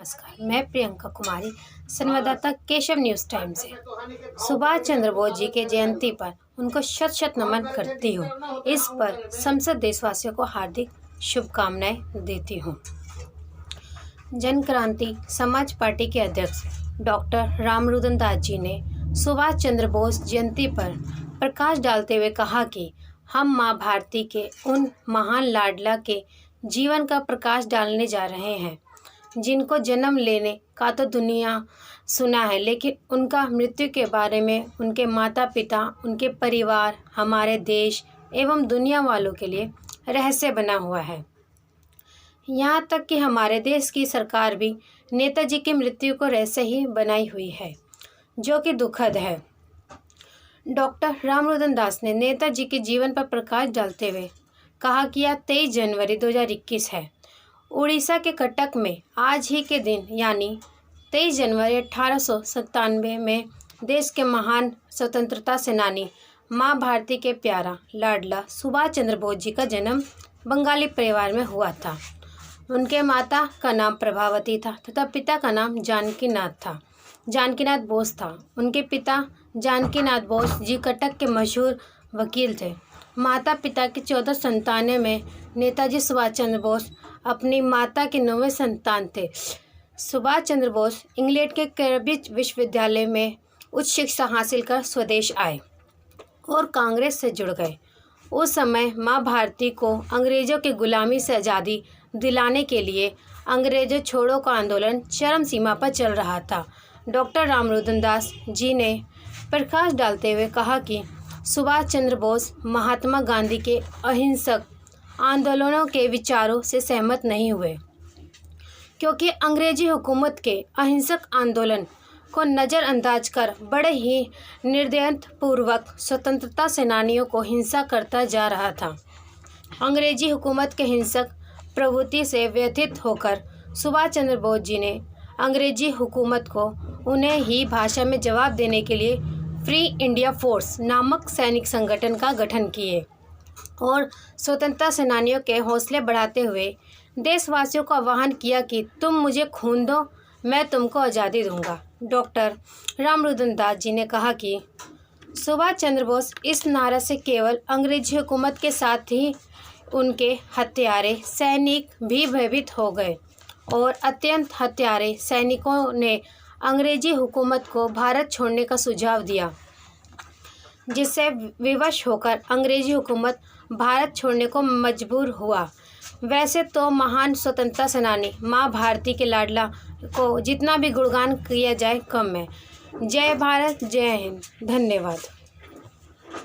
नमस्कार, मैं प्रियंका कुमारी, संवाददाता केशव न्यूज़ टाइम से। सुभाष चंद्र बोस जी के जयंती पर उनको शत शत नमन करती हूँ। इस पर संसद देशवासियों को हार्दिक शुभकामनाएं देती हूँ। जन क्रांति समाज पार्टी के अध्यक्ष डॉक्टर रामरुदन दास जी ने सुभाष चंद्र बोस जयंती पर प्रकाश डालते हुए कहा कि हम माँ भारती के उन महान लाडला के जीवन का प्रकाश डालने जा रहे हैं जिनको जन्म लेने का तो दुनिया सुना है, लेकिन उनका मृत्यु के बारे में उनके माता पिता, उनके परिवार, हमारे देश एवं दुनिया वालों के लिए रहस्य बना हुआ है। यहाँ तक कि हमारे देश की सरकार भी नेताजी की मृत्यु को रहस्य ही बनाई हुई है, जो कि दुखद है। डॉक्टर रामरुदन दास ने नेताजी के जीवन पर प्रकाश डालते हुए कहा कि यह 23 जनवरी 2021 है। उड़ीसा के कटक में आज ही के दिन यानी 23 जनवरी 1897 में देश के महान स्वतंत्रता सेनानी माँ भारती के प्यारा लाडला सुभाष चंद्र बोस जी का जन्म बंगाली परिवार में हुआ था। उनके माता का नाम प्रभावती था तथा पिता का नाम जानकीनाथ बोस था। उनके पिता जानकीनाथ बोस जी कटक के मशहूर वकील थे। माता पिता की 14 संतानों में नेताजी सुभाष चंद्र बोस अपनी माता के 9वें संतान थे। सुभाष चंद्र बोस इंग्लैंड के कैम्ब्रिज विश्वविद्यालय में उच्च शिक्षा हासिल कर स्वदेश आए और कांग्रेस से जुड़ गए। उस समय माँ भारती को अंग्रेज़ों की गुलामी से आज़ादी दिलाने के लिए अंग्रेज़ों छोड़ो का आंदोलन चरम सीमा पर चल रहा था। डॉक्टर रामरुदन दास जी ने प्रकाश डालते हुए कहा कि सुभाष चंद्र बोस महात्मा गांधी के अहिंसक आंदोलनों के विचारों से सहमत नहीं हुए, क्योंकि अंग्रेजी हुकूमत के अहिंसक आंदोलन को नज़रअंदाज कर बड़े ही निर्दयतापूर्वक स्वतंत्रता सेनानियों को हिंसा करता जा रहा था। अंग्रेजी हुकूमत के हिंसक प्रवृत्ति से व्यथित होकर सुभाष चंद्र बोस जी ने अंग्रेजी हुकूमत को उन्हें ही भाषा में जवाब देने के लिए फ्री इंडिया फोर्स नामक सैनिक संगठन का गठन किए और स्वतंत्रता सेनानियों के हौसले बढ़ाते हुए देशवासियों को आह्वान किया कि तुम मुझे खून दो, मैं तुमको आज़ादी दूंगा। डॉक्टर रामरुदन दास जी ने कहा कि सुभाष चंद्र बोस इस नारे से केवल अंग्रेजी हुकूमत के साथ ही उनके हत्यारे सैनिक भी भयभीत हो गए और अत्यंत हत्यारे सैनिकों ने अंग्रेजी हुकूमत को भारत छोड़ने का सुझाव दिया, जिससे विवश होकर अंग्रेजी हुकूमत भारत छोड़ने को मजबूर हुआ। वैसे तो महान स्वतंत्रता सेनानी माँ भारती के लाडला को जितना भी गुणगान किया जाए कम है। जय भारत, जय हिंद, धन्यवाद।